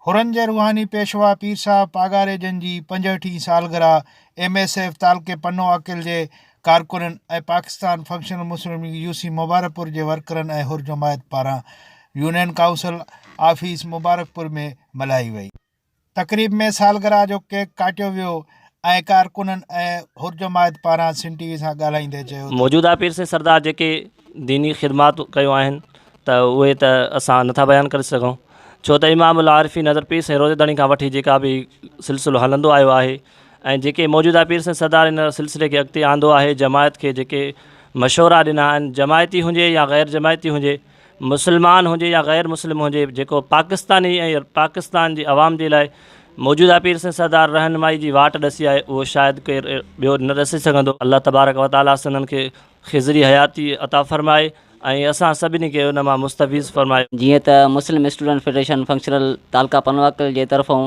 Huron जे रूहानी पेशवा पीर साहब पागारे जन जी 65 सालगिरह, MSF तालके पन्नो अकिल जे कारकुननि ऐं पाकिस्तान फंक्शनल मुस्लिम लीग UC मुबारकपुर जे वर्करनि ऐं हुर जमायत पारां यूनियन काउंसिल ऑफिस मुबारकपुर में मल्हाई वई। तक़रीब में सालगिरह जो केक काटियो वियो ऐं कारकुननि ऐं हुर जमायत पारां सिंध TV सां ॻाल्हाईंदे चयो त मौजूदा पीर से सरदार जेके दीनी ख़िदमात कयो आहिनि त उहे त असां नथा बयानु करे सघूं, छो त इमामुल आरिफ़ीन हज़रत पीर साईं रोज़ेदारी खां वठी जेका बि सिलसिलो हलंदो आयो आहे ऐं जेके मौजूदा पीर साईं सरदार इन सिलसिले खे अॻिते आंदो आहे, जमायत खे जेके मशवरा ॾिना आहिनि, जमायती हुजे या ग़ैर जमायती हुजे, मुस्लमान हुजे या ग़ैर मुस्लिम हुजे, जेको पाकिस्तानी ऐं पाकिस्तान जी आवाम जे लाइ मौजूदा पीर साईं सरदार रहनुमाई जी वाट ॾसी आहे, उहो शायदि केरु ॿियो न ॾसी सघंदो। अल्लाह तबारक व तआला उन्हनि खे ख़िज़री हयाती अता फ़रमाए ऐं असां सभिनी खे उन मां मुस्तफ़ीज़ फ़रमाए। जीअं त मुस्लिम स्टूडेंट फेडरेशन फंक्शनल तालका पनवाकल जे तरफ़ों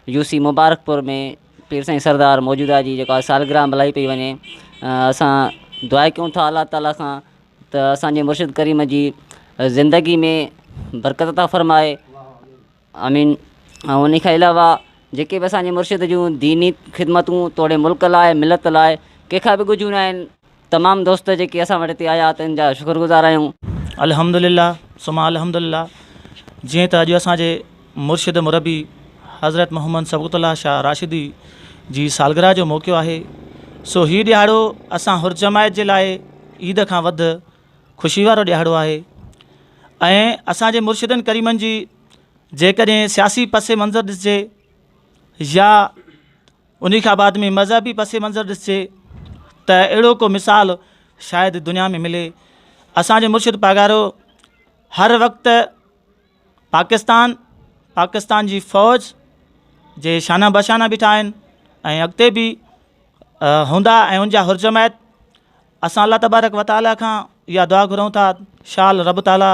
UC मुबारकपुर में पीर साईं सरदार मौजूदा जी जेका सालगिरह मल्हाई पई वञे, असां दुआ कयूं था अल्लाह ताला खां त असांजे मुर्शिद करीम जी ज़िंदगी में बरकत अता फ़रमाए, आमीन। ऐं उन खां अलावा जेके बि असांजे मुर्शिद जूं दीनी ख़िदमतूं तोड़े मुल्क लाइ मिलत लाइ कंहिंखां बि गुजूं न आहिनि, तमामु दोस्त जेके असां वटि हिते आया तिन जा शुक्रगुज़ार आहियूं। अल्हम्दुलिल्लाह सुमा अल्हम्दुलिल्लाह। जीअं त अॼु असांजे मुर्शिद मुरबी हज़रत मोहम्मद सबक़तुल्लाह शाह राशिदी जी सालगिरह जो मौक़ो आहे, सो हीउ ॾियारो असां हुर जमायत जे लाइ ईद खां वधि ख़ुशी वारो ॾियारो आहे। ऐं असांजे मुर्शिदनि करीमनि जी जेकॾहिं सियासी पस मंज़र ॾिसिजे या उन खां बाद में मज़हबी पस मंज़र ॾिसिजे त अहिड़ो को मिसाल शायदि दुनिया में मिले। असांजे मुर्शिद पागारो हर वक़्तु पाकिस्तान जी फ़ौज जे शाना बशाना बीठा आहिनि ऐं अॻिते बि हूंदा ऐं उनजा हुर जमायत। असां अल्लाह तबारक व तआला खां इहा दुआ घुरूं था शाल रब ताला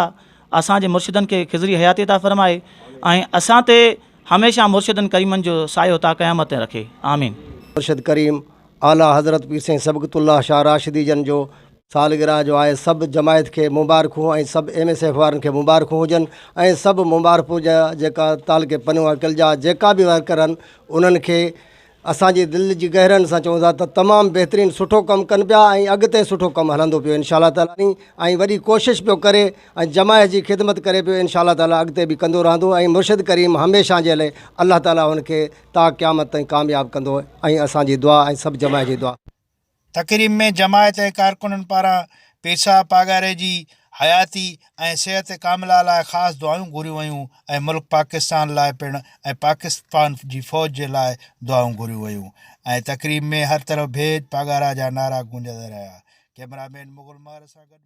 असांजे मुर्शिदनि खे ख़िज़री हयाती अता फ़रमाए ऐं असां ते हमेशह मुर्शिदनि करीमनि जो सायो ता क़यामत रखे, आमीन। मुर्शिद करीम आला हज़रत पीर साईं सबक़तुल्लाह शाह राशिदी जन जो सालगिरह जो आहे, सभु जमायत खे मुबारकूं ऐं सभु MSF वारनि खे मुबारकूं हुजनि ऐं सभु मुबारकपुर जा जेका तालके पनो अकिल जा जेका बि वर्कर आहिनि उन्हनि खे असांजी दिलि जी गहरनि सां चऊं था त तमामु बहितरीनु सुठो कमु कनि पिया ऐं अॻिते सुठो कमु हलंदो पियो इंशाअल्लाह ताला ऐं वॾी कोशिशि पियो करे ऐं जमायत जी ख़िदमत करे पियो, इंशाअल्लाह ताला अॻिते बि कंदो रहंदो ऐं मुर्शिद करीम हमेशह जे लाइ अल्लाह ताला हुनखे ता क़यामत ताईं कामयाबु कंदो ऐं असांजी दुआ ऐं सभु जमायत जी दुआ। तक़रीब में जमायत ऐं कारकुननि पारां पीर साहब पागारे जी हयाती ऐं सिहत कामिला लाइ ख़ासि दुआऊं घुरियूं वयूं ऐं मुल्क पाकिस्तान लाइ पिणु ऐं पाकिस्तान जी फ़ौज जे लाइ दुआऊं घुरियूं वयूं ऐं तक़रीब में हर तरफ़ भेद पागारा जा नारा गूंजंदा रहिया। कैमरामैन मुग़ल महर सां गॾु